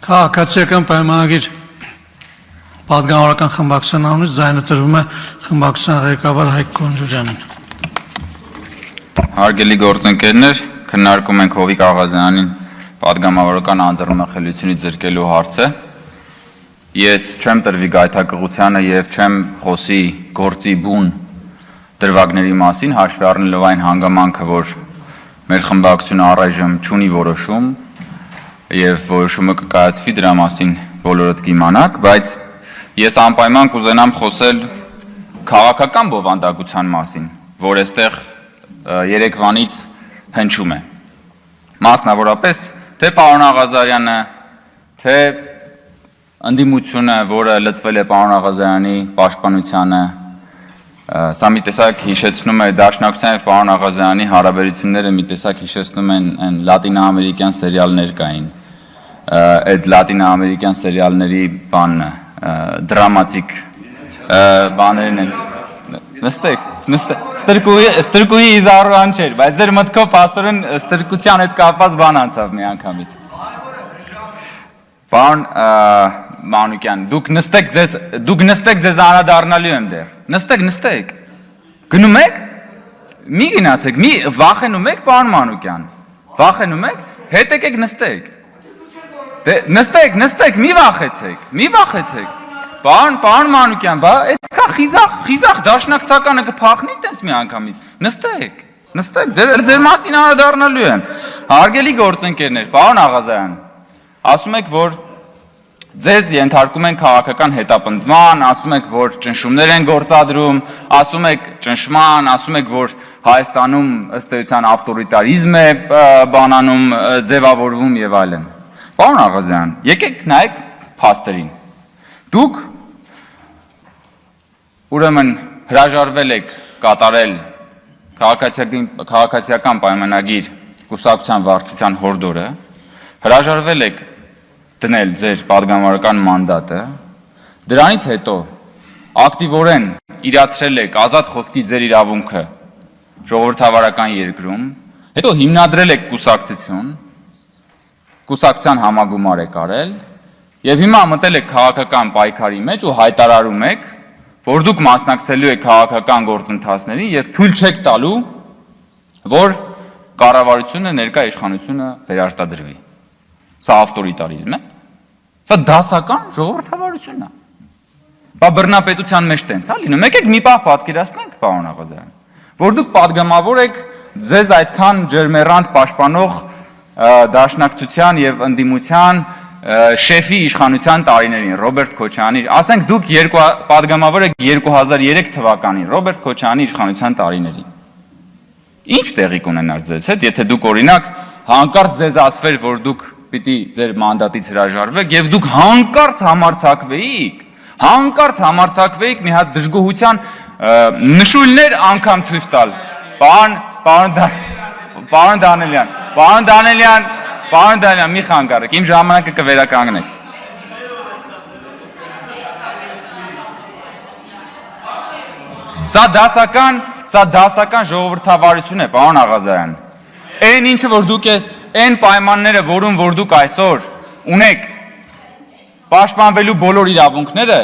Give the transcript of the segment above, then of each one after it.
Քաղաքացիական պայմանագիր պատգամավորական խմբակցության անունից ձայնը տրվում է խմբակցության ղեկավար Հայկ Կոնջուրյանին։ Հարգելի գործընկերներ, քննարկում ենք Հովիկ Աղազյանին պատգամավորական անձեռնմխելիությունից զրկելու հարցը։ Ես չեմ տրվի գայթակղությանը եւ չեմ խոսի գործի բուն դրվագների մասին, հաշվի առնելով այն հանգամանքը, որ մեր խմբակցությունը առայժմ չունի որոշում եւ որոշումը կկայացվի դրա մասին բոլորդ կիմանաք, բայց ես անպայման կուզենամ խոսել քաղաքական բովանդակության մասին, որ այստեղ երեկվանից հնչում է։ Մասնավորապես թե պարոն Աղազարյանը, թե ընդդիմությունը, որը լծվել է պարոն Աղազարյանի պաշտպանությանը, սա մի տեսակ հիշեցնում է Դաշնակցության եւ պարոն Աղազարյանի հարաբերությունները մի տեսակ հիշեցնում են այն լատինաամերիկյան սերիալներ կային։ Այդ լատինաամերիկյան սերիալների բանը դրամատիկ բաներն են։ Նստեք, ստրկուի իզարան չէր, բայց ձեր մտքով պաստորեն ստրկության հետ կապված բան անցավ մի անգամից։ Պարոն Մանուկյան, դուք նստեք ձեզ անդրադառնալու եմ դեռ։ Նստեք։ Գնում եք։ Մի գնացեք, մի վախենում եք, պարոն Մանուկյան։ Վախենում եք, հետ եկեք նստեք։ Դե նստեք, մի վախեցեք։ Պարոն Մանուկյան, բա այդքան խիզախ դաշնակցականը կփախնի տես մի անգամից։ Նստեք, ձեր մասին անդրադառնալու եմ։ Հարգելի գործընկերներ, պարոն Աղազարյան, ասում եք, որ ձեզ ենթարկում են քաղաքական հետապնդման, ասում եք, որ ճնշումներ են գործադրում, ասում եք ճնշման, ասում եք, որ Հայաստանում ըստ էության ավտորիտարիզմ է բանանում, ձևավորվում եւ այլն։ Պարոն Աղազարյան, եկեք նայեք փաստերին։ Դուք ուրեմն հրաժարվել եք կատարել քաղաքացիական պայմանագիր կուսակցության վարչության հորդորը, հրաժարվել եք դնել ձեր պատգամավորական մանդատը, դրանից հետո ակտիվորեն իրացրել եք ազատ խոսքի ձեր իրավունքը ժողովրդավարական երկրում, հետո հիմնադրել եք կուսակցության համագումար եք արել եւ հիմա մտել եք քաղաքական պայքարի մեջ ու հայտարարում եք, որ դուք մասնակցելու եք քաղաքական գործընթացներին եւ թույլ չեք տալու, որ կառավարությունը ներկա իշխանությունը վերարտադրվի։ Սա ավտորիտարիզմ է։ Սա դասական ժողովրդավարություն է։ Բա բռնապետության մեջ տենց է լինում։ Եկեք մի պահ պատկերացնենք, պարոն Աղազարյան, որ դուք падգամավոր եք ձեզ այդքան ջերմեռանդ պաշտպանող Դաշնակցության եւ ընդդիմության շեֆի իշխանության տարիներին Ռոբերտ Քոչարյանի, ասենք դուք падգամավոր եք 2003 թվականին Ռոբերտ Քոչարյանի իշխանության տարիներին։ Ինչ տեղի կունենար ձեզ հետ, եթե դուք օրինակ հանկարծ ձեզ ասվեր, որ դուք պիտի ձեր մանդատից հրաժարվեք եւ դուք հանկարծ համարձակվեիք մի հատ դժգոհության նշույլներ անգամ ցույց տալ։ Պարոն Դանելյան, մի խանգարեք, իմ ժամանակը կվերականգնեք։ Սա դասական ժողովրդավարություն է, պարոն Աղազարյան։ Այն ինչը որ դուք այն պայմանները, որում որ դուք այսօր ունեք պաշտպանվելու բոլոր իրավունքները,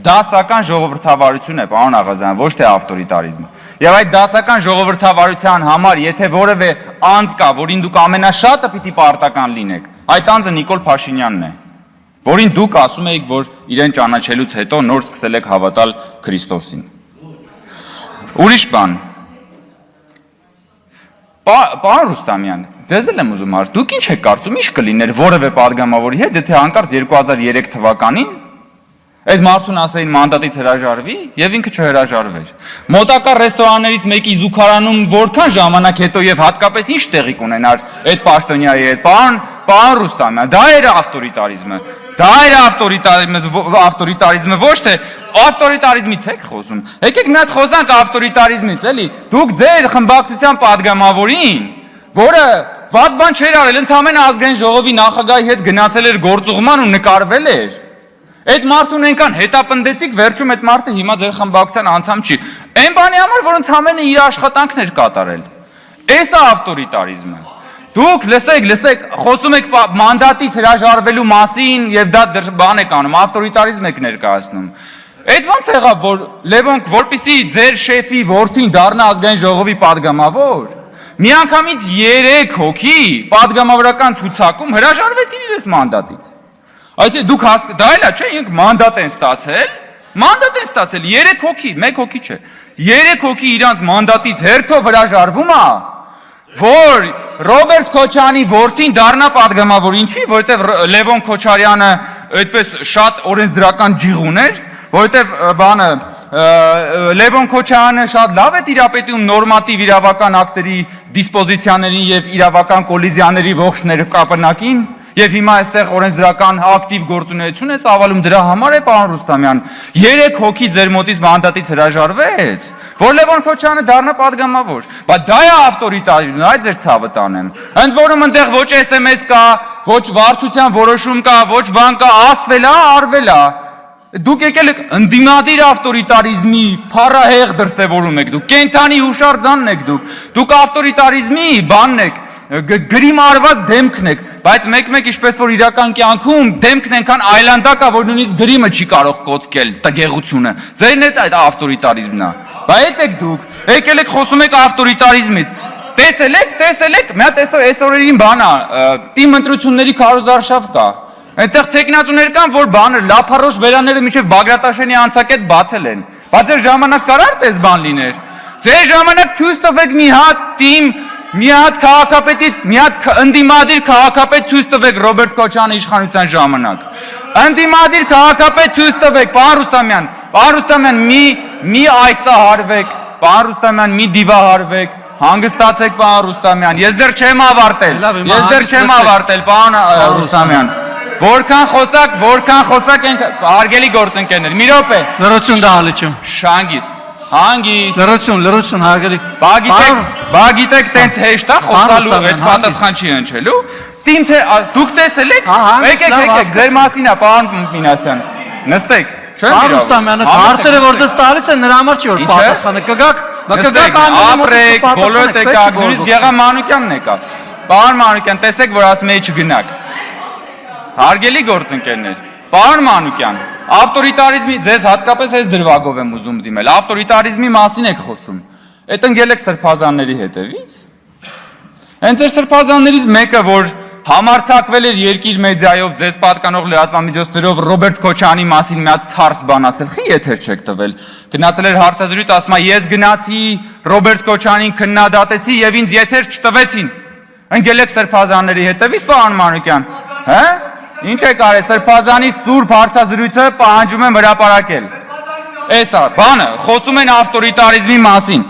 դասական ժողովրդավարություն է, պարոն Աղազարյան, ոչ թե ավտորիտարիզմ։ Եվ այդ դասական ժողովրդավարության համար, եթե որևէ անձ կա, որին դուք ամենաշատը պիտի պարտական լինեք, այդ անձը Նիկոլ Փաշինյանն է, որին դուք ասում եք, որ իրեն ճանաչելուց հետո նոր սկսել եք հավատալ Քրիստոսին։ Ուրիշ բան։ Պարոն Ռուստամյան, ձեզ էլ եմ ուզում հարց, դուք ինչ եք կարծում, ինչ կլիներ որևէ падգամավորի հետ, եթե հանկարծ 2003 թվականին այդ մարդուն ասեին մանդատից հրաժարվի եւ ինքը չհրաժարվեր։ Մոտակա ռեստորաններից մեկի զուգարանում որքան ժամանակ հետո եւ հատկապես ինչ տեղի կունենար այդ պաշտոնյայի հետ։ Պարոն Ռուստամյան, դա էր ավտորիտարիզմը։ Ավտորիտարիզմը ոչ թե ավտորիտարիզմից եք խոսում։ Եկեք մի հատ խոսանք ավտորիտարիզմից, էլի։ Դուք ձեր խմբակցության падգամավորին, որը վատ բան չէր արել, ընդհանրապես ազգային ժողովի նախագահի հետ գնացել էր գործուղման ու նկարվել էր։ Այդ մարդուն այնքան հետապնդեցիք, վերջում այդ մարդը հիմա ձեր խմբակցության անդամ չի։ Այն բանի համար, որ ընդհանրապես իր աշխատանքն էր կատարել։ Էս է ավտորիտարիզմը։ Դուք լսեք, խոսում եք մանդատից հրաժարվելու մասին եւ դա բան եք անում, ավտորիտարիզմ եք ներկայացնում։ Այդ ո՞նց եղավ, որ Լևոնք, որպեսզի ձեր շեֆի որդին դառնա ազգային ժողովի падգամավոր, միանգամից 3 հոգի падգամավորական ցուցակում հրաժարվեցին իրենց մանդատից։ Այսինքն դուք դա էլա չէ, ինք մանդատ են ստացել, 3 հոգի, 1 հոգի չէ։ 3 հոգի իրանց մանդատից հերթով հրաժարվում է, որ Ռոբերտ Քոչարյանի որդին դառնա падգամավոր, ինչի, որովհետև Լևոն Քոչարյանը այդպես շատ օրենսդրական ջիղ ուներ, որովհետև Լևոն Քոչարյանը շատ լավ է տիրապետում նորմատիվ իրավական ակտերի դիսպոզիցիաներին եւ իրավական կոլիզիաների ողջ ներկապնակին եւ հիմա այստեղ օրենսդրական ակտիվ գործունեություն է ծավալում, դրա համար է պարոն Ռուստամյան 3 հոգի ձեր մոտից մանդատից հրաժարվեց, որ Լևոն Քոչարյանը դառնա падգամավոր, բայց դա է ավտորիտարիզմը, այ ձեր ցավը տանեմ։ Ընդ որում այնտեղ ոչ SMS կա, ոչ վարչության որոշում կա, ոչ բան կա, ասվել է, արվել է։ Դուք եկել եք ընդդիմադիր ավտորիտարիզմի փառահեղ դրսևորում եք դուք, կենթանի հուշարձանն եք դուք ավտորիտարիզմի բանն եք, գրիմ արված դեմքն եք, բայց մեկ-մեկ ինչպես որ իրական կյանքում դեմքն այնքան այլանդակ է, որ նույնիսկ գրիմը չի կարող կոծկել տգեղությունը։ Ձերն է այդ ավտորիտարիզմն է։ Բայց այդ եք դուք, եկել եք խոսում եք ավտորիտարիզմից։ Տեսել եք, մի հատ այս օրերին բան է, թիմ ընտրությունների քարոզարշավ կա։ Այնտեղ տեխնացուներ կան, որ բանը լափարոշ բերանները մինչև Բագրատաշենի անցակետ բացել են։ Բայց ձեր ժամանակ կարար տես բան լիներ։ Ձեր ժամանակ ցույց տվեք մի հատ թիմ, մի հատ քաղաքապետի, մի հատ ընդդիմադիր քաղաքապետ ցույց տվեք Ռոբերտ Քոչարյանի իշխանության ժամանակ։ Ընդդիմադիր քաղաքապետ ցույց տվեք, պարոն Ռուստամյան, մի այսահարվեք, պարոն Ռուստամյան, մի դիվահարվեք, հանգստացեք պարոն Ռուստամյան։ Ես դեռ չեմ ավարտել, պարոն Ռուստամյան։ Որքան խոսակ ենք հարգելի գործընկերներ։ Մի րոպե։ Լրություն դահլիճում։ Հանգիստ։ Լրություն հարգելի։ Բա գիտեք տենց հեշտ է խոսալու, այդ պատասխան չի հնչելու։ Տիմ թե դուք տեսել եք։ Եկեք, ձեր մասին է, պարոն Մինասյան։ Նստեք։ Պարոն Ռուստամյանը հարցերը որտես տալիս են նրա համար չի որ պատասխանը կգաք ապրեք, բոլորդ եկաք, նույնիսկ Գեղամ Մանուկյանն եկավ։ Պարոն Մանուկյան, տեսեք, որ ասում էի չգնաք։ Հարգելի գործընկերներ, պարոն Մանուկյան, ավտորիտարիզմի ձեզ հատկապես այս դրվագով եմ ուզում դիմել, ավտորիտարիզմի մասին եք խոսում, այդ ընկել եք սրբազանների հետևից։ Հենց ձեր սրբազաններից մեկը, որ համարձակվել էր երկիր մեդիայով ձեզ պատկանող լրատվամիջոցներով Ռոբերտ Քոչարյանի մասին մի հատ թարս բան ասել, խի եթեր չեք տվել։ Գնացել էր հարցազրույց, ասում է ես գնացի Ռոբերտ Քոչարյանին քննադատեցի եւ ինձ եթեր չտվեցին։ Ընկել եք սրբազանների հետևից, պարոն Մանուկյան, հա՞։ Ինչ եք արել, սրբազանի սուրբ հարցազրույցը պահանջում եմ հրապարակել։ Էսա, բանը, խոսում են ավտորիտարիզմի մասին։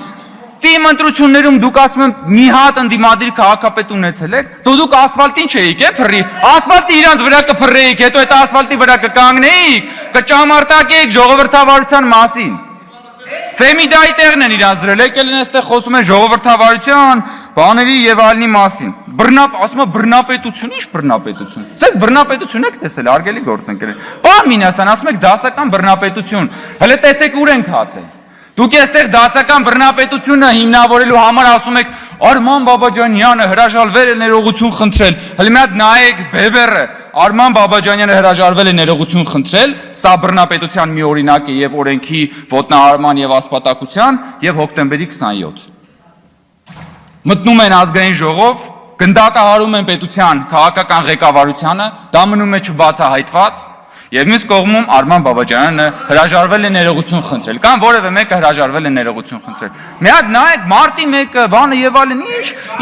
Թիմ ընտրություններում դուք ասում եմ մի հատ ընդդիմադիր քաղաքապետ ունեցել եք, դուք ասֆալտին չէիք, փռի։ Ասֆալտի իրանց վրա կփռեիք, հետո այդ ասֆալտի վրա կկանգնեիք, կճամարտակեիք ժողովրդավարության մասին։ Ֆեմիդայի տեղն են իրանց դրել, եկել են այստեղ խոսում են ժողովրդավարության, բաների եւ այլնի մասին։ Ասում է բռնապետություն, ի՞նչ բռնապետություն։ Սենց բռնապետություն եք տեսել, հարգելի գործընկերներ։ Պարոն Մինասյան, ասում եք դասական բռնապետություն։ Հələ տեսեք ուր ենք հասել։ Դուք այստեղ դասական բռնապետությունը հիմնավորելու համար ասում եք Արման Բաբաջանյանը հրաժարվել է ներողություն խնդրել։ Հələ մի հատ նայեք բևեռը, Արման Բաբաջանյանը հրաժարվել է ներողություն խնդրել, սա բռնապետության մի օրինակ է եւ օրենքի ոտնահարման եւ ասպատակության եւ հոկտեմբերի 27։ Մտնում են ազգային ժողով, գնդակահարում են պետության քաղաքական ղեկավարությանը, դա մնում է չբացահայտված։ Եվ մյուս կողմում Արման Բաբաջանյանը հրաժարվել է ներողություն խնդրել, կամ որևէ մեկը հրաժարվել է ներողություն խնդրել։ Մի հատ նայեք մարտի 1-ը, բանը եւ այլն,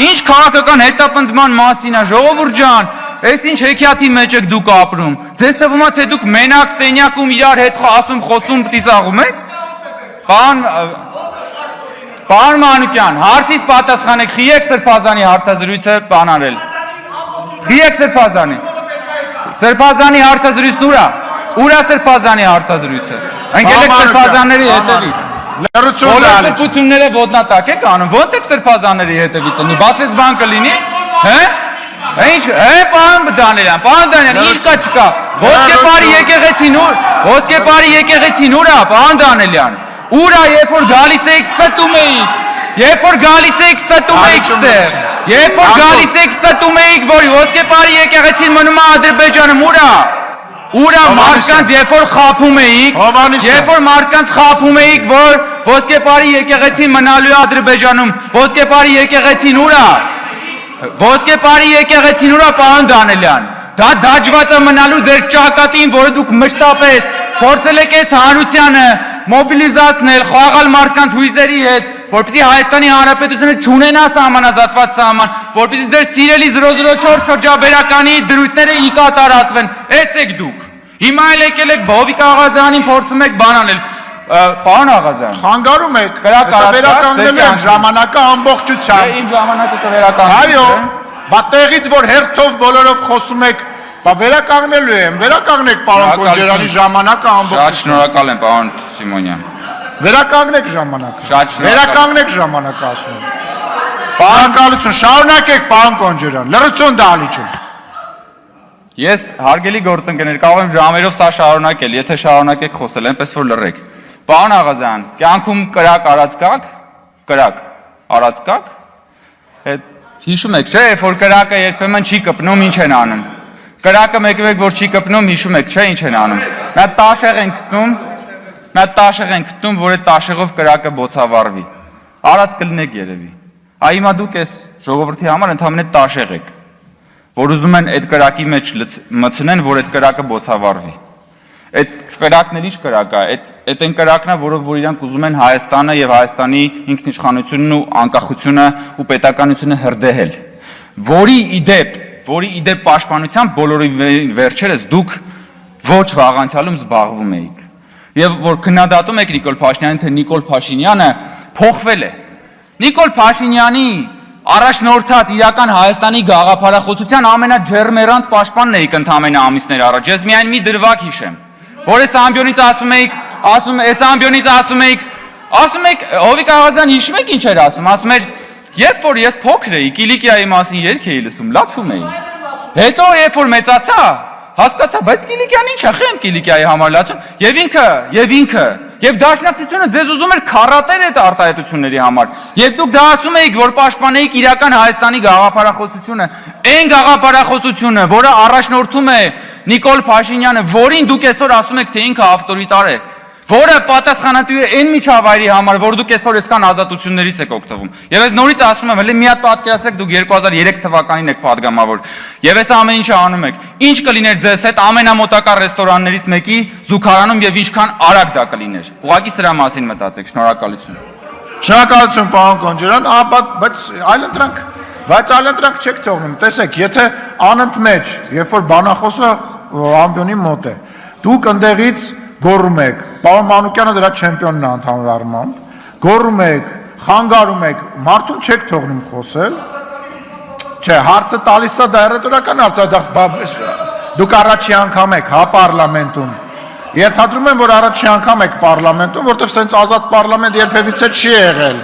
ինչ քաղաքական հետապնդման մասին է, ժողովուրդ ջան, այս ինչ հեքիաթի մեջ եք դուք ապրում։ Ձեզ թվում է թե դուք մենակ սենյակում իրար հետ ասում, խոսում, ծիծաղում եք։ Պարոն Մանուկյան, հարցից պատասխանեք, խի եք սրբազանի հարցազրույցը բանարել։ Խի եք սրբազանի։ Սրբազանի հարցազրույցն ուր է։ Ուր է սրբազանի հարցազրույցը։ Ընկել եք սրբազանների հետևից։ Լրություն դալիճ։ Սրբությունները ոտնատակ եք անում։ Ո՞նց եք սրբազանների հետևից անում։ Բացես բան կլինի։ Հե՞։ Ինչ, պարոն Դանիելյան, ինչ կա չկա։ Ոսկեպարի եկեղեցին ուր։ Ոսկեպարի եկեղեցին ուր է, պարոն Դանիելյան։ Ուր է, երբ որ գալիս էիք ստում էիք։ երբ որ գալիս եք ստում եք ստեղ, երբ որ գալիս եք ստում եք, որ ոսկեպարի եկեղեցին մնում է Ադրբեջանում, ուրա մարդկանց երբ որ խափում էիք, երբ որ մարդկանց խափում էիք, որ ոսկեպարի եկեղեցին մնալու է Ադրբեջանում, ոսկեպարի եկեղեցին ուրա, ոսկեպարի եկեղեցին ուրա, պարոն Դանելյան, դա դաջված է մնալու ձեր ճակատին, որը դուք մշտապես փորձել եք այս հանրությանը մոբիլիզացնել, խաղալ մարդկանց հույզերի հետ, որպեսզի Հայաստանի Հանրապետությունը չունենա սահմանազատված սահման, որպեսզի ձեր սիրելի 004 շրջաբերականի դրույթները ի կատարածվեն, էս եք դուք։ Հիմա էլ եկել եք Հովիկ Աղազյանին փորձում եք բանանել։ Պարոն Աղազյան, խանգարում եք, հեսա վերականգնելու եմ ժամանակը ամբողջությամբ։ Իմ ժամանակը կվերականգնեմ։ Այո, բա տեղից որ հերթով բոլորով խոսում եք, բա վերականգնելու եմ, վերականգնեք պարոն Կոնջերյանի ժամանակը ամբողջությամբ։ Շատ շնորհակալ եմ, պարոն Սիմոնյան։ Վերականգնեք ժամանակը։ Շատ շնորհակալ։ Վերականգնեք ժամանակը ասում եմ։ Շնորհակալություն, շարունակեք պարոն Կոնջերյան, լրություն դահլիճում։ Ես հարգելի գործընկերներ, կարող եմ ժամերով սա շարունակել, եթե շարունակեք խոսել, այնպես որ լռեք։ Պարոն Աղազյան, կյանքում կրակ արած կաք, կրակ արած կաք։ Հիշում եք, չէ, երբ որ կրակը երբեմն չի կպնում, ինչ են անում։ Կրակը մեկ որ չի կպնում, հիշում եք, չէ, ինչ են անում։ Նա տաշեղ են գտնում, որ այդ տաշեղով կրակը բոցավառվի։ Արած կլինեք երևի։ Հիմա դուք այս ժողովրդի համար ընդհանրապես տաշեղ եք, որ ուզում են այդ կրակի մեջ մտցնեն, որ այդ կրակը բոցավառվի։ Այդ կրակն էլ ինչ կրակ է, այդ այն կրակն է, որով որ իրանք ուզում են Հայաստանը եւ Հայաստանի ինքնիշխանությունն ու անկախությունը ու պետականությունը հրդեհել։ Որի իդեպ պաշտպանությամբ բոլորի վերջերս դուք ոչ վաղանցյալում զբաղվում էիք։ Եվ որ քննադատում եք Նիկոլ Փաշինյանին, թե Նիկոլ Փաշինյանը փոխվել է։ Նիկոլ Փաշինյանի առաջնորդած իրական Հայաստանի գաղափարախոսության ամենաջերմերանտ պաշտպանն էիք ընդամենը ամիսներ առաջ։ Ես միայն մի դրվագ հիշեմ, որ այս ամբիոնից ասում էիք, Հովիկ Աղազյան հիշում եք ինչ էր ասում էր, երբ որ ես փոքր էի, Կիլիկիայի մասին երգ էի լսում, լացում էի։ Հետո երբ որ մեծացա, հասկացա, բայց Կիլիկյան ինչ է, խեմ Կիլիկիայի համար լացում, եւ Դաշնակցությունը ձեզ ուզում էր քարատել այդ արտահայտությունների համար։ Եվ դուք դա ասում էիք, որ պաշտպանեիք իրական Հայաստանի գաղափարախոսությունը, այն գաղափարախոսությունը, որը առաջնորդում է Նիկոլ Փաշինյանը, որին դուք այսօր ասում եք, թե ինքը ավտորիտար է, որը պատասխանատու է այն միջավայրի համար, որ դուք այսօր այսքան ազատություններից եք օգտվում։ Եվ ես նորից ասում եմ, հələ մի հատ պատկերացրեք, դուք 2003 թվականին եք падգամավոր։ Եվ այս ամեն ինչը անում եք։ Ինչ կլիներ ձեզ հետ ամենամոտակա ռեստորաններից մեկի զուգարանում եւ ինչքան արագ դա կլիներ։ Ուղղակի սրա մասին մտածեք։ Շնորհակալություն։ Շնորհակալություն պարոն Կոնջերյան, բայց այլընտրանք չեք թողնում։ Տեսեք, եթե անընդմեջ, երբ որ բանախոսը ամբիոնի մոտ է, դուք ընդեղից գոռում եք, պարոն Մանուկյանը դրա չեմպիոնն է ընդհանուր առմամբ, գոռում եք, խանգարում եք, մարդուն չեք թողնում խոսել, չէ, հարցը տալիս է դա հեռատորական հարց, դուք առաջի անգամ եք, հա, պարլամենտում, երթադրում եմ, որ առաջի անգամ եք պարլամենտում, որտեղ սենց ազատ պարլամենտ երբևիցե չի եղել,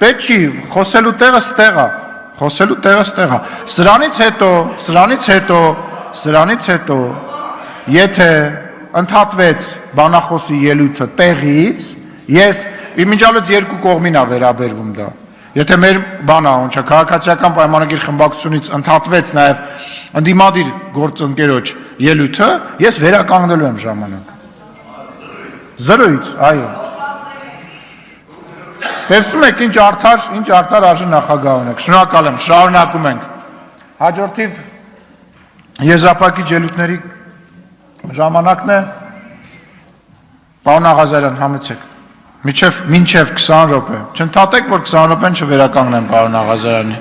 պետք չի, խոսելու տեղը ստեղ է, սրանից հետո, եթե ընդհատվեց բանախոսի ելույթը տեղից, ես իմիջալոց երկու կողմին է վերաբերվում դա։ Եթե մեր քաղաքացիական պայմանագիր խմբակցությունից ընդհատվեց նաև ընդդիմադիր գործընկերոջ ելույթը, ես վերականգնելու եմ ժամանակը։ Զրոյից, այո։ Տեսնում եք ինչ արդար արժի նախագահ ունեք։ Շնորհակալ եմ, շարունակում ենք։ Հաջորդիվ եզրափակիչ ելույթների ժամանակն է, պարոն Աղազարյան, համեցեք, մինչև 20 րոպե, չընդհատեք, որ 20 րոպեն չվերականգնեմ պարոն Աղազարյանի։